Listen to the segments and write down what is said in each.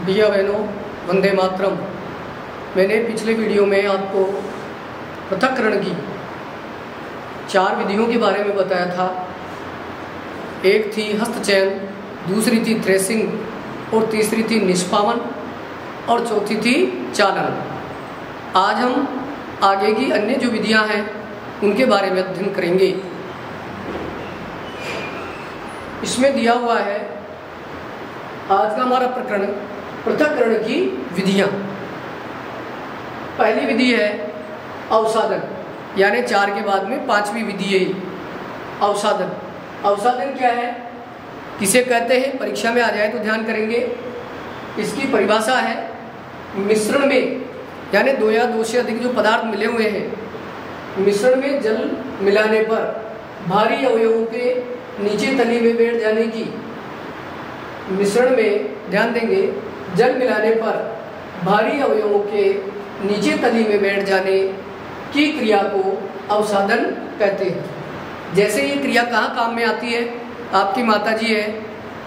भैया बहनों, वंदे मातरम। मैंने पिछले वीडियो में आपको पृथक्करण की 4 विधियों के बारे में बताया था। एक थी हस्तचयन, दूसरी थी थ्रेसिंग और तीसरी थी निष्पावन और चौथी थी चालन। आज हम आगे की अन्य जो विधियां हैं उनके बारे में अध्ययन करेंगे। इसमें दिया हुआ है आज का हमारा प्रकरण पृथक्करण की विधियां। पहली विधि है अवसादन, यानी 4 के बाद में 5वीं विधि है अवसादन। अवसादन क्या है, किसे कहते हैं, परीक्षा में आ जाए तो ध्यान करेंगे। इसकी परिभाषा है मिश्रण में, यानी 2 या 2 से अधिक जो पदार्थ मिले हुए हैं, मिश्रण में जल मिलाने पर भारी अवयवों के नीचे तली में बैठ जाने की, मिश्रण में ध्यान देंगे, जल मिलाने पर भारी अवयवों के नीचे तली में बैठ जाने की क्रिया को अवसादन कहते हैं। जैसे ये क्रिया कहाँ काम में आती है, आपकी माताजी है,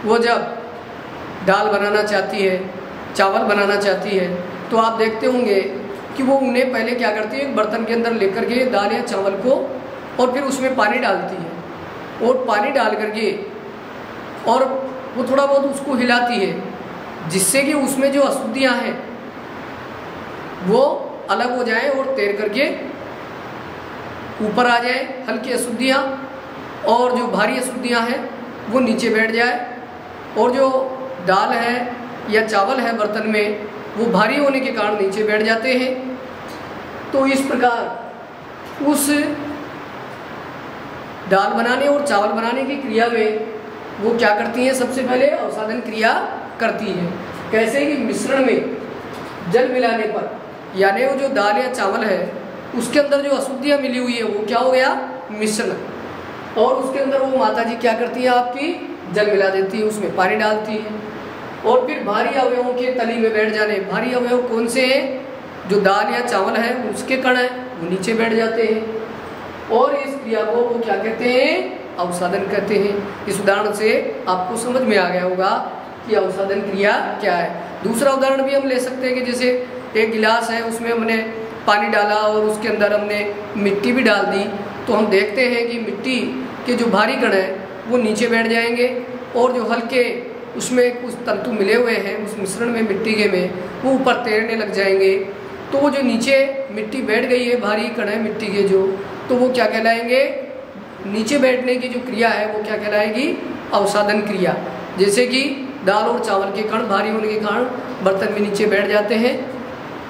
वो जब दाल बनाना चाहती है, चावल बनाना चाहती है, तो आप देखते होंगे कि वो उन्हें पहले क्या करती है, एक बर्तन के अंदर लेकर के दाल या चावल को और फिर उसमें पानी डालती है और पानी डाल करके और वो थोड़ा बहुत उसको हिलाती है, जिससे कि उसमें जो अशुद्धियाँ हैं वो अलग हो जाए और तैर करके ऊपर आ जाए हल्की अशुद्धियाँ, और जो भारी अशुद्धियाँ हैं वो नीचे बैठ जाए, और जो दाल है या चावल है बर्तन में वो भारी होने के कारण नीचे बैठ जाते हैं। तो इस प्रकार उस दाल बनाने और चावल बनाने की क्रिया में वो क्या करती हैं, सबसे पहले अवसादन क्रिया करती है। कैसे कि मिश्रण में जल मिलाने पर, यानी वो जो दाल या चावल है उसके अंदर जो अशुद्धियाँ मिली हुई है वो क्या हो गया, मिश्रण, और उसके अंदर वो माताजी क्या करती है, आपकी जल मिला देती है, उसमें पानी डालती है और फिर भारी अवयवों के तली में बैठ जाने। भारी अवयव कौन से हैं, जो दाल या चावल है उसके कण है वो नीचे बैठ जाते हैं, और इस क्रिया को वो क्या कहते हैं, अवसादन कहते हैं। इस उदाहरण से आपको समझ में आ गया होगा कि अवसादन क्रिया क्या है। दूसरा उदाहरण भी हम ले सकते हैं कि जैसे एक गिलास है, उसमें हमने पानी डाला और उसके अंदर हमने मिट्टी भी डाल दी, तो हम देखते हैं कि मिट्टी के जो भारी कण हैं वो नीचे बैठ जाएंगे और जो हल्के उसमें कुछ तंतु मिले हुए हैं उस मिश्रण में मिट्टी के में वो ऊपर तैरने लग जाएंगे। तो वो जो नीचे मिट्टी बैठ गई है, भारी कण है मिट्टी के जो, तो वो क्या कहलाएंगे, नीचे बैठने की जो क्रिया है वो क्या कहलाएगी, अवसादन क्रिया। जैसे कि दाल और चावल के कण भारी होने के कारण बर्तन में नीचे बैठ जाते हैं।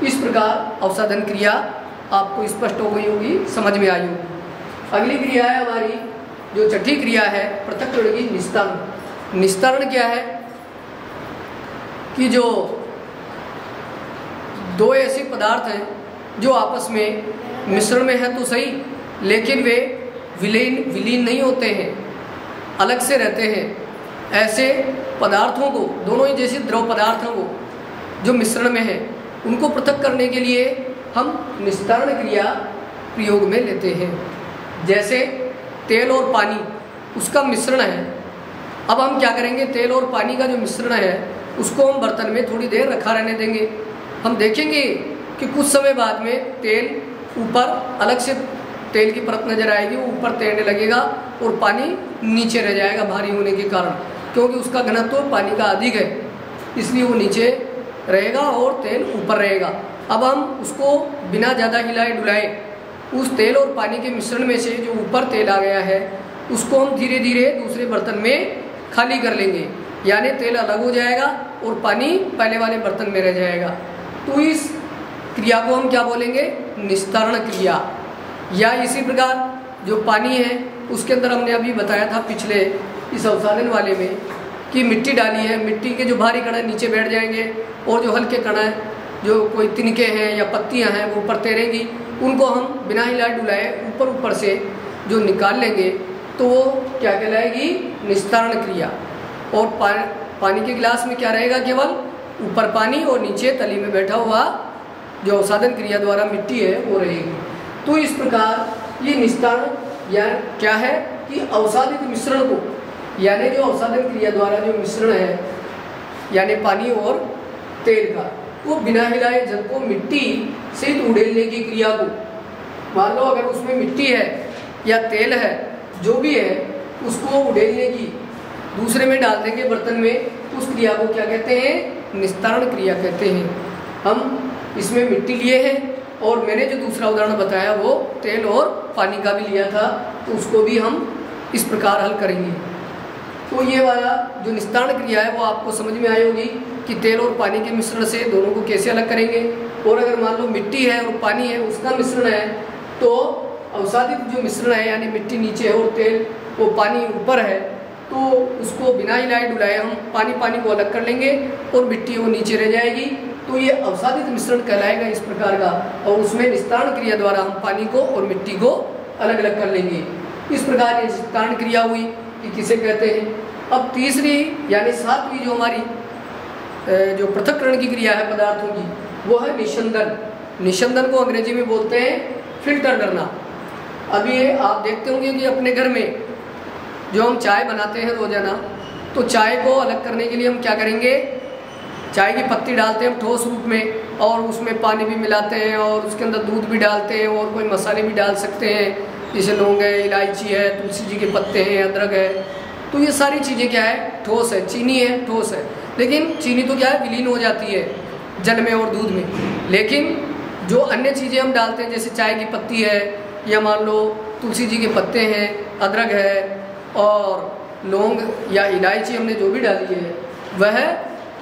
इस प्रकार अवसादन क्रिया आपको स्पष्ट हो गई होगी, समझ में आई होगी। अगली क्रिया है हमारी जो छठी क्रिया है पृथक्करण की निस्तारण। निस्तारण क्या है कि जो 2 ऐसे पदार्थ हैं जो आपस में मिश्रण में है तो सही, लेकिन वे विलीन नहीं होते हैं, अलग से रहते हैं। ऐसे पदार्थों को, दोनों ही जैसे द्रव पदार्थ हैं वो जो मिश्रण में है, उनको पृथक करने के लिए हम निस्तारण क्रिया प्रयोग में लेते हैं। जैसे तेल और पानी, उसका मिश्रण है। अब हम क्या करेंगे, तेल और पानी का जो मिश्रण है उसको हम बर्तन में थोड़ी देर रखा रहने देंगे। हम देखेंगे कि कुछ समय बाद में तेल ऊपर अलग से तेल की परत नजर आएगी, वो ऊपर तैरने लगेगा और पानी नीचे रह जाएगा भारी होने के कारण, क्योंकि उसका घनत्व पानी का अधिक है, इसलिए वो नीचे रहेगा और तेल ऊपर रहेगा। अब हम उसको बिना ज़्यादा हिलाए डुलाए उस तेल और पानी के मिश्रण में से जो ऊपर तेल आ गया है उसको हम धीरे धीरे दूसरे बर्तन में खाली कर लेंगे, यानी तेल अलग हो जाएगा और पानी पहले वाले बर्तन में रह जाएगा। तो इस क्रिया को हम क्या बोलेंगे, निस्तारण क्रिया। या इसी प्रकार जो पानी है उसके अंदर हमने अभी बताया था पिछले इस अवसादन वाले में कि मिट्टी डाली है, मिट्टी के जो भारी कण नीचे बैठ जाएंगे और जो हल्के कण हैं, जो कोई तिनके हैं या पत्तियां हैं वो ऊपर तैरेंगी, उनको हम बिना हिलाए डुलाए ऊपर से जो निकाल लेंगे तो वो क्या कहलाएगी, निस्तारण क्रिया। और पानी के गिलास में क्या रहेगा, केवल ऊपर पानी और नीचे तली में बैठा हुआ जो अवसादन क्रिया द्वारा मिट्टी है वो रहेगी। तो इस प्रकार ये निस्तारण या क्या है कि अवसादित मिश्रण को, यानी जो अवसादन क्रिया द्वारा जो मिश्रण है यानी पानी और तेल का, वो बिना हिलाए जल को मिट्टी से उड़ेलने की क्रिया को, मान लो अगर उसमें मिट्टी है या तेल है जो भी है उसको उड़ेलने की, दूसरे में डाल देंगे बर्तन में, उस क्रिया को क्या कहते हैं? निस्तारण क्रिया कहते हैं। हम इसमें मिट्टी लिए हैं और मैंने जो दूसरा उदाहरण बताया वो तेल और पानी का भी लिया था, तो उसको भी हम इस प्रकार हल करेंगे। तो ये वाला जो निस्तारण क्रिया है वो आपको समझ में आई होगी कि तेल और पानी के मिश्रण से दोनों को कैसे अलग करेंगे। और अगर मान लो मिट्टी है और पानी है उसका मिश्रण है, तो अवसादित जो मिश्रण है यानी मिट्टी नीचे है और तेल वो पानी ऊपर है, तो उसको बिना हिलाए डुलाए हम पानी को अलग कर लेंगे और मिट्टी वो नीचे रह जाएगी, तो ये अवसादित मिश्रण कहलाएगा इस प्रकार का। और उसमें निस्तारण क्रिया द्वारा हम पानी को और मिट्टी को अलग अलग कर लेंगे। इस प्रकार ये निस्तारण क्रिया हुई कि किसे कहते हैं। अब तीसरी यानी सातवीं जो हमारी जो पृथक्करण की क्रिया है पदार्थों की, वो है निशंदन। निशंदन को अंग्रेजी में बोलते हैं फिल्टर करना। अब ये आप देखते होंगे कि अपने घर में जो हम चाय बनाते हैं रोजाना, तो चाय को अलग करने के लिए हम क्या करेंगे? चाय की पत्ती डालते हैं हम ठोस रूप में और उसमें पानी भी मिलाते हैं और उसके अंदर दूध भी डालते हैं और कोई मसाले भी डाल सकते हैं, जैसे लौंग है, इलायची है, तुलसी जी के पत्ते हैं, अदरक है। तो ये सारी चीज़ें क्या है? ठोस है। चीनी है, ठोस है, लेकिन चीनी तो क्या है? विलीन हो जाती है जल में और दूध में। लेकिन जो अन्य चीज़ें हम डालते हैं जैसे चाय की पत्ती है या मान लो तुलसी जी के पत्ते हैं, अदरक है और लौंग या इलायची हमने जो भी डाली है, वह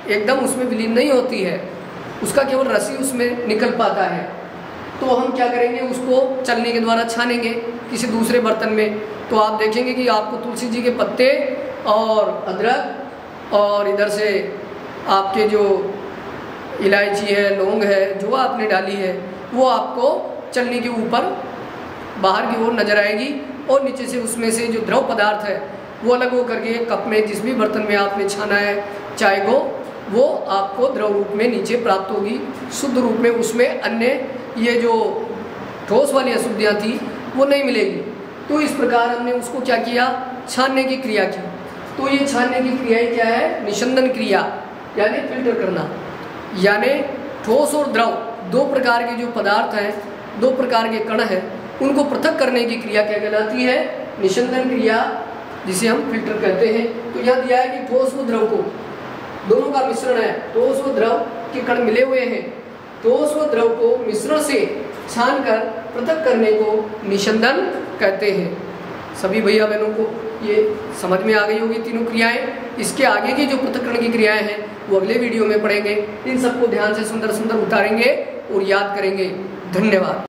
एकदम उसमें विलीन नहीं होती है, उसका केवल रस ही उसमें निकल पाता है। तो हम क्या करेंगे? उसको चलनी के द्वारा छानेंगे किसी दूसरे बर्तन में। तो आप देखेंगे कि आपको तुलसी जी के पत्ते और अदरक और इधर से आपके जो इलायची है, लौंग है, जो आपने डाली है, वो आपको चलनी के ऊपर बाहर की ओर नजर आएगी और नीचे से उसमें से जो द्रव पदार्थ है वो अलग हो करके कप में जिस भी बर्तन में आपने छाना है चाय को, वो आपको द्रव रूप में नीचे प्राप्त होगी शुद्ध रूप में। उसमें अन्य ये जो ठोस वाली अशुद्धियाँ थी वो नहीं मिलेगी। तो इस प्रकार हमने उसको क्या किया? छानने की क्रिया की। तो ये छानने की क्रिया क्या है? निशंदन क्रिया यानी फिल्टर करना। यानी ठोस और द्रव दो प्रकार के जो पदार्थ हैं, दो प्रकार के कण हैं, उनको पृथक करने की क्रिया क्या कहलाती है? निशंदन क्रिया, जिसे हम फिल्टर कहते हैं। तो यहाँ दिया है कि ठोस व द्रव को, दोनों का मिश्रण है, ठोस व द्रव के कण मिले हुए हैं, ठोस व द्रव को मिश्रण से छानकर पृथक करने को निशंदन कहते हैं। सभी भैया बहनों को ये समझ में आ गई होगी तीनों क्रियाएं। इसके आगे की जो पृथक्करण की क्रियाएं हैं वो अगले वीडियो में पढ़ेंगे। इन सबको ध्यान से सुंदर सुंदर उतारेंगे और याद करेंगे। धन्यवाद।